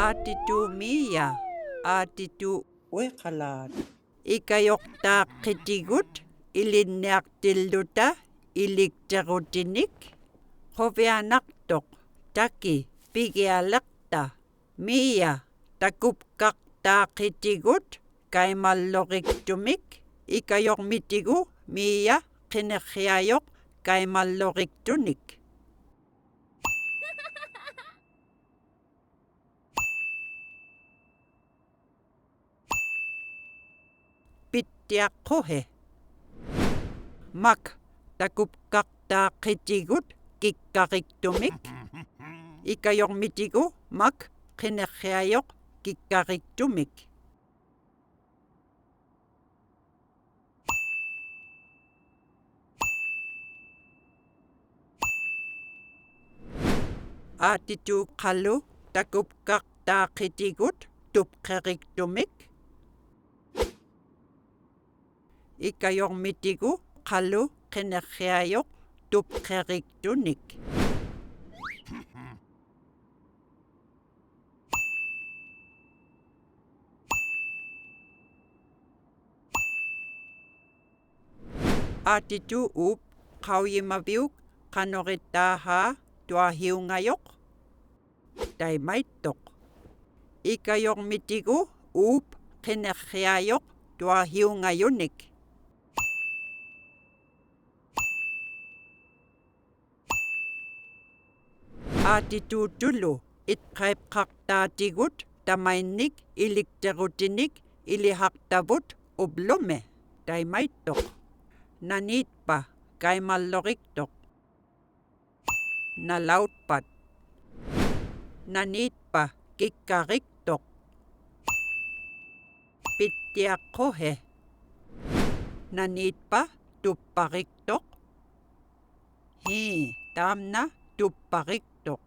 aatitu miia aatitu uiqalaat ikajortaaqqitigut ilinniartilluta ilikterutinik qovianartoq taki pigialeqta miia takupqartaaqitigut kaimalloqiktumik ikajormitigu miia qinerriajoq kaimalloqiktunik pittiaqqohe mak takupqartaaqitigut kikkariqtumik ikajormitigu mak qinerriajoq kikkariqtumik aatitu qallu takupqartaaqitigut tupqeriqtumik ikajormitigu qallu qinerriajoq tupqeriqtunik aatitu up qauyimaviuk qanoritaaha tuahiungajoq taimaittoq ikajormitigu up qinerriajoq tuahiungajunik aatituutulu itqaipqartaatigut tamainnik ilikterutinik ilihaqtavut uplume taimaittoq naniitpa kaimalloqiktoq nalautpat naniitpa kikkariqtoq pittiaqqohe naniitpa tuppariqtoq taamna tuppariqtoq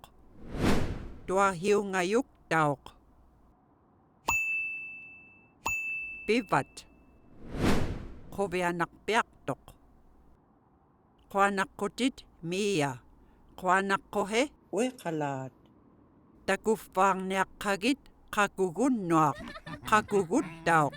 tuahiungajuktaoq pivat qovianarpiartoq quanaqqutit miia quanaqqohe uiqalaat takuffaarniaqqagit qakugunnuaq qakuguttaoq